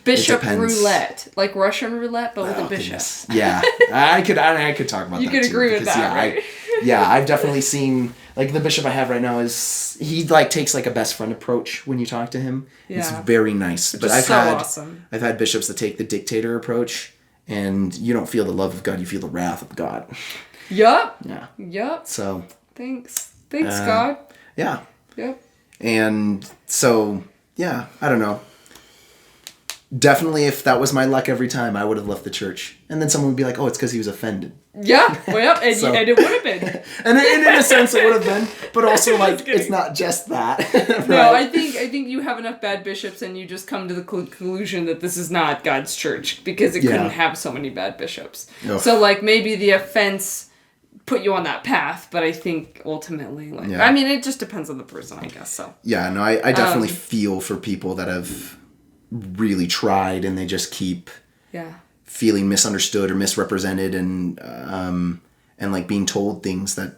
bishop roulette, like Russian roulette, but with a bishop. Goodness. Yeah, I could talk about that. You could agree with that, right? I've definitely seen, like, the bishop I have right now he like takes like a best friend approach when you talk to him. Yeah. It's very nice. But awesome. I've had bishops that take the dictator approach, and you don't feel the love of God, you feel the wrath of God. Yup. Yeah. Yup. So. Thanks, God. Yeah. Yep. And so, yeah, I don't know. Definitely, if that was my luck every time, I would have left the church. And then someone would be like, oh, it's because he was offended. Yeah, well, and, and it would have been. and in a sense, it would have been. But also, like, it's not just that. Right? No, I think you have enough bad bishops and you just come to the conclusion that this is not God's church because it couldn't have so many bad bishops. Ugh. So, like, maybe the offense put you on that path, but I think ultimately, like, I mean, it just depends on the person, I guess, so. Yeah, no, I definitely feel for people that have really tried and they just keep feeling misunderstood or misrepresented and like being told things that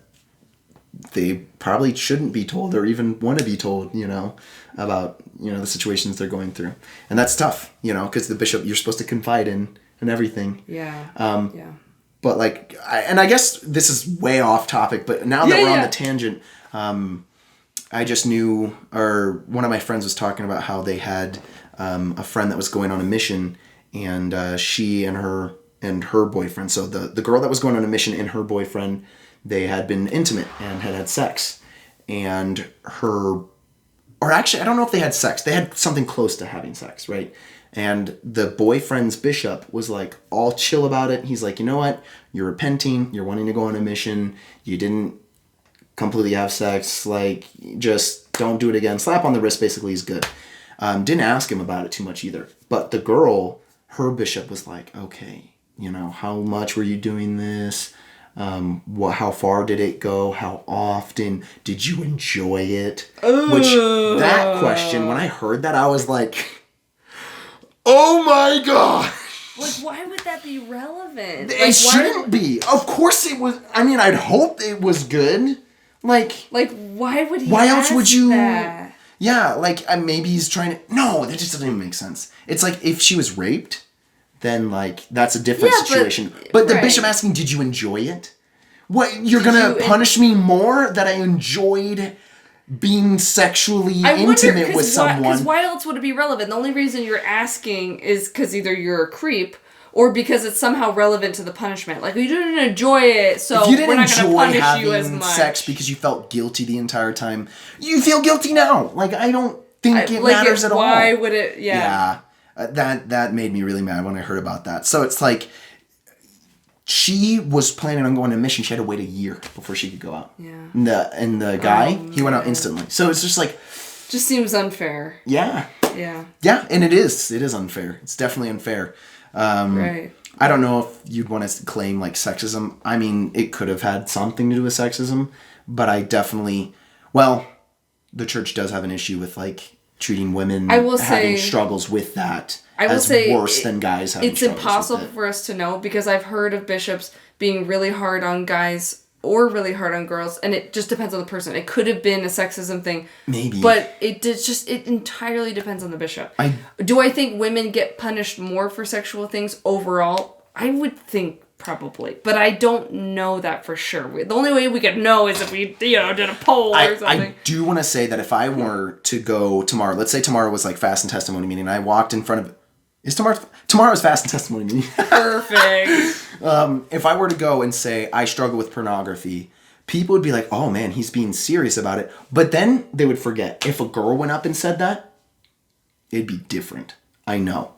they probably shouldn't be told or even want to be told, you know, about, you know, the situations they're going through. And that's tough, you know, because the bishop you're supposed to confide in and everything. Yeah. But like, I guess this is way off topic, but now that we're on the tangent, I just knew, or one of my friends was talking about how they had a friend that was going on a mission, and she and her boyfriend, so the girl that was going on a mission and her boyfriend, they had been intimate and had sex, and or actually, I don't know if they had sex, they had something close to having sex, right? And the boyfriend's bishop was like all chill about it. He's like, you know what? You're repenting. You're wanting to go on a mission. You didn't completely have sex. Like, just don't do it again. Slap on the wrist, basically, is good. Didn't ask him about it too much either. But the girl, her bishop was like, okay, you know, how much were you doing this? How far did it go? How often? Did you enjoy it? Which, that question, when I heard that, I was like... Oh my God! Like, why would that be relevant? It shouldn't be. Of course it was. I mean, I'd hope it was good. Like, why would he why else would you... that? Yeah, like, maybe he's trying to... No, that just doesn't even make sense. It's like, if she was raped, then, like, that's a different situation. But the bishop asking, did you enjoy it? What, you're gonna punish me more that I enjoyed... being sexually intimate with someone. Because why else would it be relevant? The only reason you're asking is because either you're a creep or because it's somehow relevant to the punishment. Like, you didn't enjoy it, so we're not going to punish you as much. Sex because you felt guilty the entire time. You feel guilty now. Like, I don't think it matters at all. Why would it? Yeah. That made me really mad when I heard about that. So it's like... She was planning on going on a mission. She had to wait a year before she could go out. Yeah. And the guy, he went out instantly. So it's just like... Just seems unfair. Yeah. Yeah. Yeah, and it is. It is unfair. It's definitely unfair. Right. I don't know if you'd want to claim, like, sexism. I mean, it could have had something to do with sexism. But I definitely... Well, the church does have an issue with, like, treating women having struggles with that. I will say worse than guys having it's impossible for us to know because I've heard of bishops being really hard on guys or really hard on girls, and it just depends on the person. It could have been a sexism thing, maybe, but it entirely depends on the bishop. Do I think women get punished more for sexual things overall? I would think probably, but I don't know that for sure. The only way we could know is if we did a poll or something. I do want to say that if I were to go tomorrow, let's say tomorrow was like fast and testimony meeting, and I walked in front of. Is tomorrow's fast and testimony meeting? Perfect. If I were to go and say I struggle with pornography, people would be like, "Oh man, he's being serious about it." But then they would forget. If a girl went up and said that, it'd be different. I know.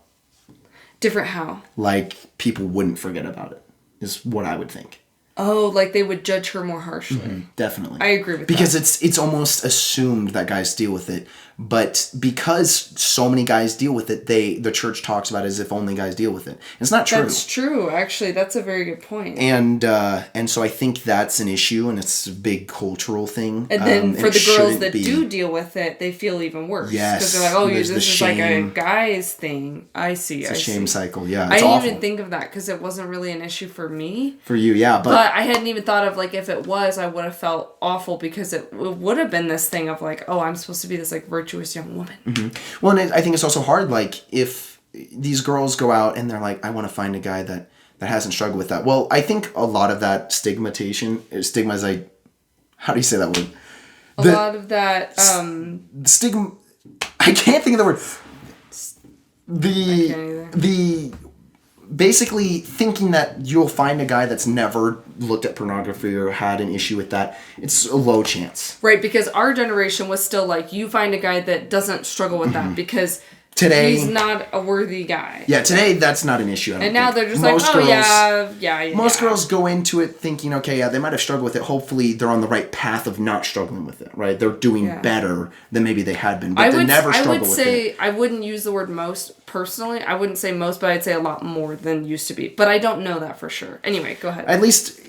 Different how? Like people wouldn't forget about it. Is what I would think. Oh, like they would judge her more harshly. Mm-hmm, definitely. I agree with that. Because it's almost assumed that guys deal with it. But because so many guys deal with it, the church talks about it as if only guys deal with it. It's not true. That's true. Actually, that's a very good point. And so I think that's an issue, and it's a big cultural thing. And then for the girls that do deal with it, they feel even worse. Yes. Because they're like, oh, this is like a guy's thing. I see. It's a shame cycle. Yeah, I it's didn't awful. even think of that because it wasn't really an issue for me. For you, yeah. But I hadn't even thought of, like, if it was, I would have felt awful because it would have been this thing of, like, oh, I'm supposed to be this, like, virtuous young woman. Mm-hmm. Well, and I think it's also hard, like, if these girls go out and they're like, I want to find a guy that hasn't struggled with that. Well, I think a lot of that stigma is like, how do you say that word? A lot of that, stigma, I can't think of the word. The basically thinking that you'll find a guy that's never looked at pornography or had an issue with that, it's a low chance. Right, because our generation was still like, you find a guy that doesn't struggle with that because today he's not a worthy guy. Yeah, today that's not an issue. And now they're just most like, oh, girls, yeah. Most girls go into it thinking, okay, yeah, they might have struggled with it. Hopefully they're on the right path of not struggling with it, right? They're doing better than maybe they had been, but they never struggle with it. I would say, I wouldn't use the word most personally. I wouldn't say most, but I'd say a lot more than used to be. But I don't know that for sure. Anyway, go ahead. At least,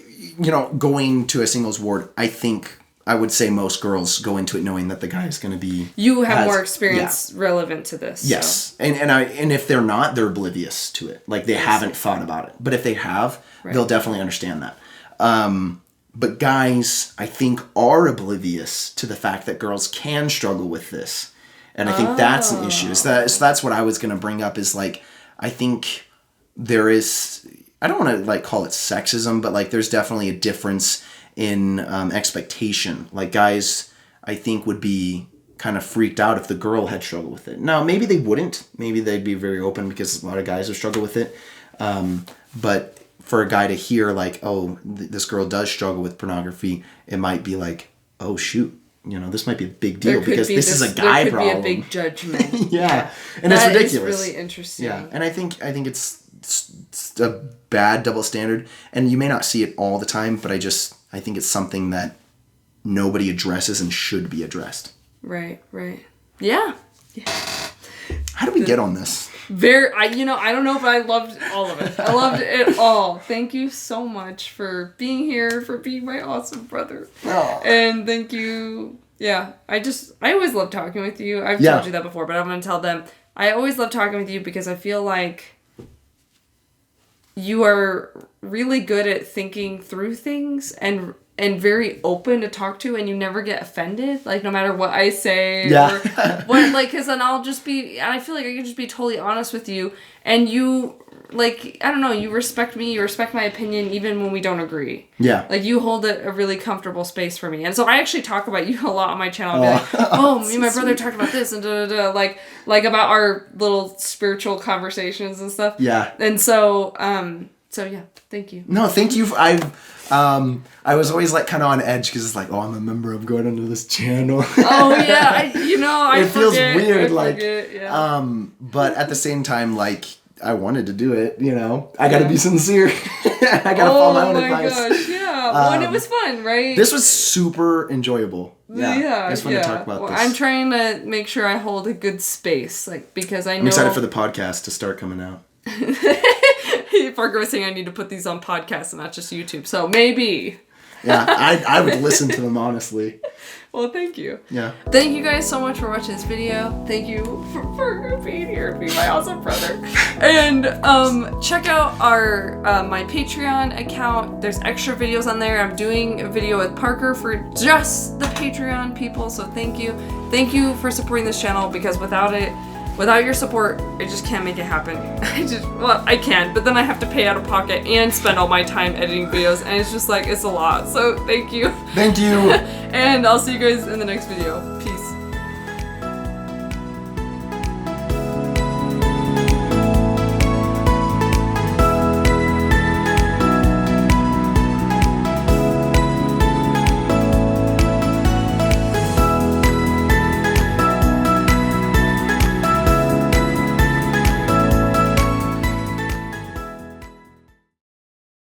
going to a singles ward, I think I would say most girls go into it knowing that the guy is going to be... You have more experience relevant to this. Yes. So. And if they're not, they're oblivious to it. Like, they haven't thought about it. But if they have, they'll definitely understand that. But guys, I think, are oblivious to the fact that girls can struggle with this. And I think that's an issue. So that's what I was going to bring up is, like, I think there is... I don't want to, like, call it sexism, but, like, there's definitely a difference in expectation. Like, guys, I think, would be kind of freaked out if the girl had struggled with it. Now, maybe they wouldn't. Maybe they'd be very open because a lot of guys have struggled with it. But for a guy to hear, like, oh, this girl does struggle with pornography, it might be like, oh, shoot. This might be a big deal because this is a guy problem. There could be a big judgment. Yeah. And it's ridiculous. That is really interesting. Yeah. And I think it's a bad double standard. And you may not see it all the time, but I think it's something that nobody addresses and should be addressed. Right. Yeah. How do we get on this? I don't know, but I loved all of it. I loved it all. Thank you so much for being here, for being my awesome brother. Oh. And thank you. Yeah, I always love talking with you. I've told you that before, but I'm going to tell them. I always love talking with you because I feel like you are really good at thinking through things and very open to talk to, and you never get offended, like, no matter what I say or what, like, because then I'll just be, and I feel like I can just be totally honest with you, and you, like, I don't know, you respect me, you respect my opinion, even when we don't agree. Yeah. Like, you hold a really comfortable space for me, and so I actually talk about you a lot on my channel. I'll be like, me and my brother talked about this, and like about our little spiritual conversations and stuff. Yeah. And so yeah, thank you. No, thank you. I was always, like, kind of on edge because it's like, oh, I'm a member. I'm going into this channel. Oh yeah, I it feels weird, but at the same time, like, I wanted to do it. I got to be sincere. I got to follow my own advice. Oh my gosh, yeah. And it was fun, right? This was super enjoyable. Yeah, I just wanted to talk about this. I'm trying to make sure I hold a good space, like, because I know. I'm excited for the podcast to start coming out. Parker was saying I need to put these on podcasts and not just YouTube, so maybe. Yeah, I would listen to them, honestly. Well, thank you. Yeah. Thank you guys so much for watching this video. Thank you for being here to be my awesome brother. And check out my Patreon account. There's extra videos on there. I'm doing a video with Parker for just the Patreon people, so thank you. Thank you for supporting this channel, because without your support, I just can't make it happen. I can, but then I have to pay out of pocket and spend all my time editing videos, and it's just like, it's a lot. So thank you. Thank you. And I'll see you guys in the next video. Peace.